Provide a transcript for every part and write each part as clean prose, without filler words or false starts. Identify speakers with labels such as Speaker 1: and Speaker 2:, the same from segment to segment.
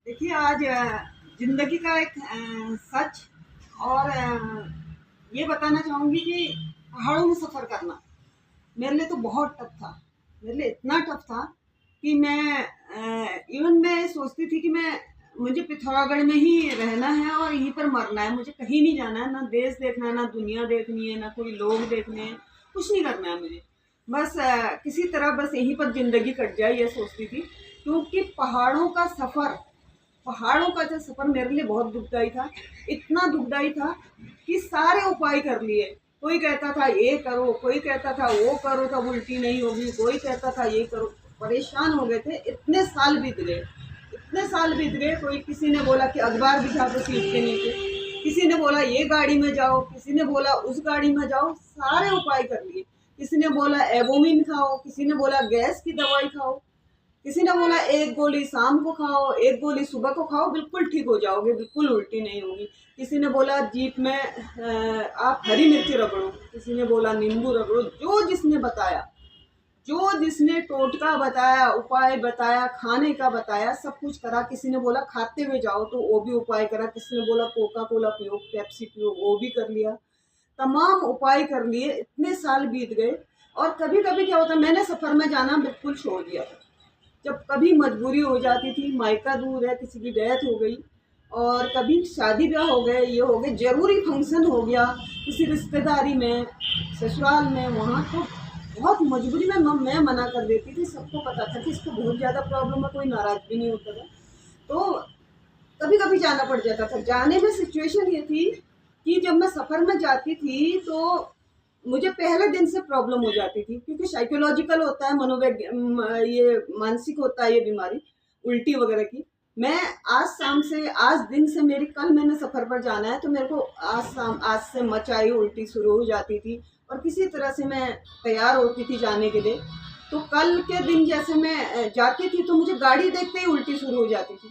Speaker 1: देखिए आज ज़िंदगी का एक सच और ये बताना चाहूँगी कि पहाड़ों में सफ़र करना मेरे लिए तो बहुत टफ था। मेरे लिए इतना टफ था कि मैं सोचती थी कि मैं मुझे पिथौरागढ़ में ही रहना है और यहीं पर मरना है। मुझे कहीं नहीं जाना है, ना देश देखना है, ना दुनिया देखनी है, ना कोई लोग देखने हैं, कुछ नहीं करना है मुझे। बस किसी तरह बस यहीं पर ज़िंदगी कट जाए ये सोचती थी। क्योंकि पहाड़ों का जो सफ़र मेरे लिए बहुत दुखदाई था। इतना दुखदाई था कि सारे उपाय कर लिए। कोई कहता था ये करो, कोई कहता था वो करो तब उल्टी नहीं होगी, कोई कहता था ये करो। परेशान हो गए थे। इतने साल बीत गए। कोई किसी ने बोला कि अखबार बिछा दो सीट के नीचे, किसी ने बोला ये गाड़ी में जाओ, किसी ने बोला उस गाड़ी में जाओ। सारे उपाय कर लिए। किसी ने बोला एवोमिन खाओ, किसी ने बोला गैस की दवाई खाओ, किसी ने बोला एक गोली शाम को खाओ, एक गोली सुबह को खाओ, बिल्कुल ठीक हो जाओगे, बिल्कुल उल्टी नहीं होगी। किसी ने बोला जीप में आप हरी मिर्ची रगड़ो, किसी ने बोला नींबू रगड़ो। जो जिसने टोटका बताया, उपाय बताया, खाने का बताया, सब कुछ करा। किसी ने बोला खाते हुए जाओ, तो वो भी उपाय करा। किसी ने बोला कोका कोला पियो, पेप्सी पियो, वो भी कर लिया। तमाम उपाय कर लिए। इतने साल बीत गए। और कभी कभी क्या होता, मैंने सफ़र में जाना बिल्कुल छोड़ दिया था। जब कभी मजबूरी हो जाती थी, मायका दूर है, किसी की डेथ हो गई, और कभी शादी ब्याह हो गए, ये हो गए, ज़रूरी फंक्शन हो गया किसी रिश्तेदारी में, ससुराल में, वहाँ तो बहुत मजबूरी में मैं मना कर देती थी। सबको पता था कि इसको बहुत ज़्यादा प्रॉब्लम है, कोई नाराज़ भी नहीं होता था। तो कभी कभी जाना पड़ जाता था। जाने में सिचुएशन ये थी कि जब मैं सफ़र में जाती थी तो मुझे पहले दिन से प्रॉब्लम हो जाती थी, क्योंकि साइकोलॉजिकल होता है, ये मानसिक होता है ये बीमारी, उल्टी वगैरह की। मैं आज दिन से मेरी कल मैंने सफ़र पर जाना है, तो मेरे को आज से मचाई उल्टी शुरू हो जाती थी। और किसी तरह से मैं तैयार होती थी जाने के लिए। तो कल के दिन जैसे मैं जाती थी तो मुझे गाड़ी देखते ही उल्टी शुरू हो जाती थी।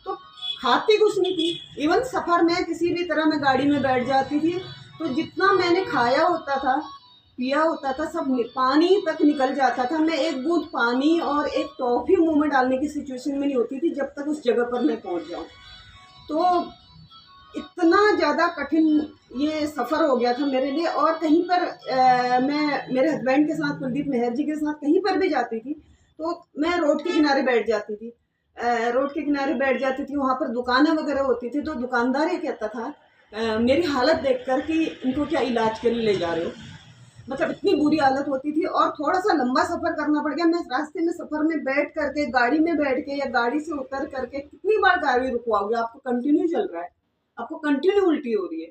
Speaker 1: तो खाती कुछ नहीं थी। इवन सफ़र में किसी भी तरह मैं गाड़ी में बैठ जाती थी, तो जितना मैंने खाया होता था, पिया होता था, सब पानी तक निकल जाता था। मैं एक बूंद पानी और एक टॉफ़ी मुँह में डालने की सिचुएशन में नहीं होती थी जब तक उस जगह पर मैं पहुंच जाऊं। तो इतना ज़्यादा कठिन ये सफ़र हो गया था मेरे लिए। और कहीं पर मैं मेरे हस्बैंड के साथ, कुलदीप मेहर जी के साथ कहीं पर भी जाती थी तो मैं रोड के किनारे बैठ जाती थी। रोड के किनारे बैठ जाती थी, वहाँ पर दुकानें वगैरह होती थी, तो दुकानदार ये कहता था मेरी हालत देखकर कि इनको क्या इलाज के लिए ले जा रहे हो। मतलब इतनी बुरी हालत होती थी। और थोड़ा सा लंबा सफ़र करना पड़ गया। मैं रास्ते में सफ़र में बैठ करके, गाड़ी में बैठ के या गाड़ी से उतर करके, कितनी बार गाड़ी रुकवाओगे? आपको कंटिन्यू चल रहा है, आपको कंटिन्यू उल्टी हो रही है,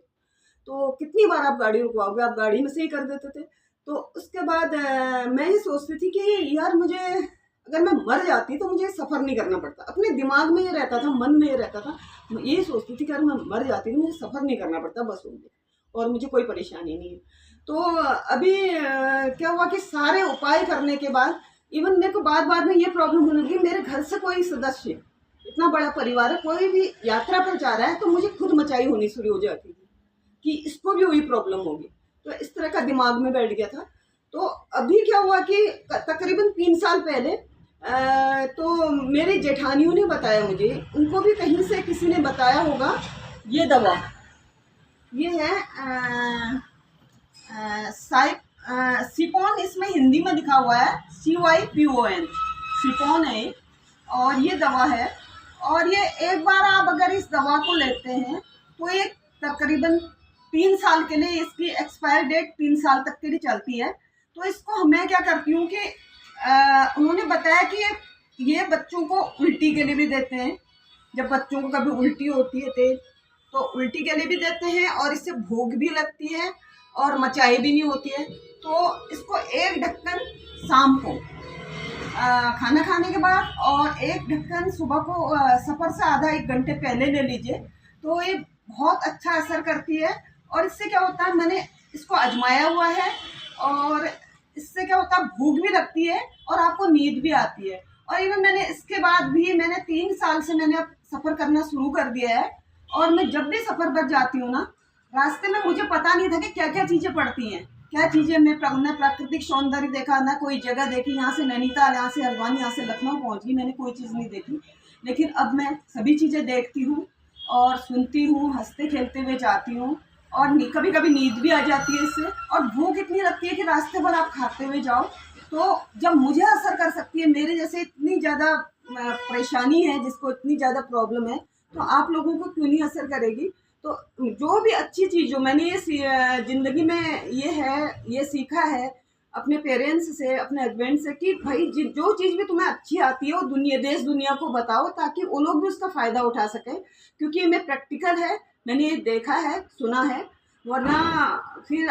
Speaker 1: तो कितनी बार आप गाड़ी रुकवाओगे? आप गाड़ी में से ही कर देते थे। तो उसके बाद मैं ये सोचती थी कि यार मुझे, अगर मैं मर जाती तो मुझे सफ़र नहीं करना पड़ता। अपने दिमाग में ये रहता था, मन में ये रहता था, मैं ये सोचती थी कि अगर मैं मर जाती तो मुझे सफ़र नहीं करना पड़ता, बस हो गया और मुझे कोई परेशानी नहीं है। तो अभी क्या हुआ कि सारे उपाय करने के बाद इवन मेरे को बाद में ये प्रॉब्लम होने लगी, मेरे घर से कोई सदस्य, इतना बड़ा परिवार है, कोई भी यात्रा पर जा रहा है तो मुझे खुद मचाई होनी शुरू हो जाती थी कि इसको भी वही प्रॉब्लम होगी। तो इस तरह का दिमाग में बैठ गया था। तो अभी क्या हुआ कि तकरीबन 3 साल पहले तो मेरे जेठानियों ने बताया मुझे, उनको भी कहीं से किसी ने बताया होगा ये दवा। ये है सिपोन, इसमें हिंदी में लिखा हुआ है CYPON, सिपोन है। और ये दवा है। और ये एक बार आप अगर इस दवा को लेते हैं तो ये तकरीबन 3 साल के लिए, इसकी एक्सपायर डेट 3 साल तक के लिए चलती है। तो इसको मैं क्या करती हूँ कि उन्होंने बताया कि ये बच्चों को उल्टी के लिए भी देते हैं। जब बच्चों को कभी उल्टी होती है तेज, तो उल्टी के लिए भी देते हैं, और इससे भूख भी लगती है और मचाई भी नहीं होती है। तो इसको एक ढक्कन शाम को खाना खाने के बाद और एक ढक्कन सुबह को सफ़र से आधा 1 घंटे पहले ले लीजिए, तो ये बहुत अच्छा असर करती है। और इससे क्या होता है, मैंने इसको आजमाया हुआ है, और इससे क्या होता है, भूख भी लगती है और आपको नींद भी आती है। और इवन मैंने इसके बाद भी 3 साल से मैंने अब सफ़र करना शुरू कर दिया है। और मैं जब भी सफ़र पर जाती हूँ ना, रास्ते में मुझे पता नहीं था कि क्या क्या चीज़ें पड़ती हैं, क्या चीज़ें मैं प्राकृतिक सौंदर्य देखा ना, कोई जगह देखी। यहाँ से नैनीताल, यहाँ से हल्द्वानी, यहाँ से लखनऊ पहुँच गई, मैंने कोई चीज़ नहीं देखी। लेकिन अब मैं सभी चीज़ें देखती हूँ और सुनती हूँ, हँसते खेलते हुए जाती हूँ और कभी कभी नींद भी आ जाती है इससे। और भूख इतनी लगती है कि रास्ते भर आप खाते हुए जाओ, तो जब मुझे असर कर सकती है, मेरे जैसे इतनी ज़्यादा परेशानी है जिसको इतनी ज़्यादा प्रॉब्लम है, तो आप लोगों को क्यों नहीं असर करेगी। तो जो भी अच्छी चीज़ जो मैंने ये ज़िंदगी में ये सीखा है अपने पेरेंट्स से, अपने हस्बैंड से, कि भाई जो चीज़ भी तुम्हें अच्छी आती है वो देश दुनिया को बताओ, ताकि वो लोग भी उसका फ़ायदा उठा सकें। क्योंकि ये मैं प्रैक्टिकल है, मैंने ये देखा है, सुना है। वरना फिर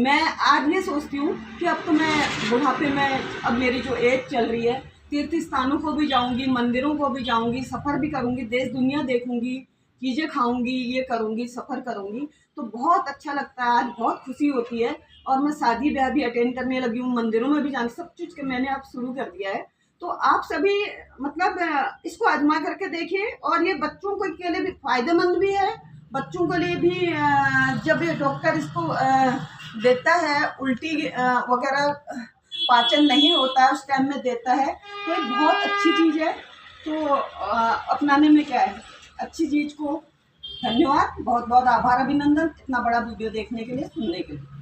Speaker 1: मैं आज ये सोचती हूँ कि अब तो मैं बुढ़ापे में, अब मेरी जो एज चल रही है, तीर्थ स्थानों को भी जाऊँगी, मंदिरों को भी जाऊँगी, सफ़र भी करूँगी, देश दुनिया देखूँगी, चीज़ें खाऊँगी, ये करूँगी, सफ़र करूँगी। तो बहुत अच्छा लगता है, आज बहुत खुशी होती है। और मैं शादी ब्याह भी अटेंड करने लगी हूँ, मंदिरों में भी जाना, सब चीज़ के मैंने अब शुरू कर दिया है। तो आप सभी मतलब इसको आजमा करके देखिए। और ये बच्चों को के लिए भी फ़ायदेमंद भी है, बच्चों के लिए भी जब ये डॉक्टर इसको देता है, उल्टी वगैरह पाचन नहीं होता है उस टाइम में देता है, तो एक बहुत अच्छी चीज़ है। तो अपनाने में क्या है, अच्छी चीज़ को। धन्यवाद, बहुत बहुत आभार, अभिनंदन इतना बड़ा वीडियो देखने के लिए, सुनने के लिए।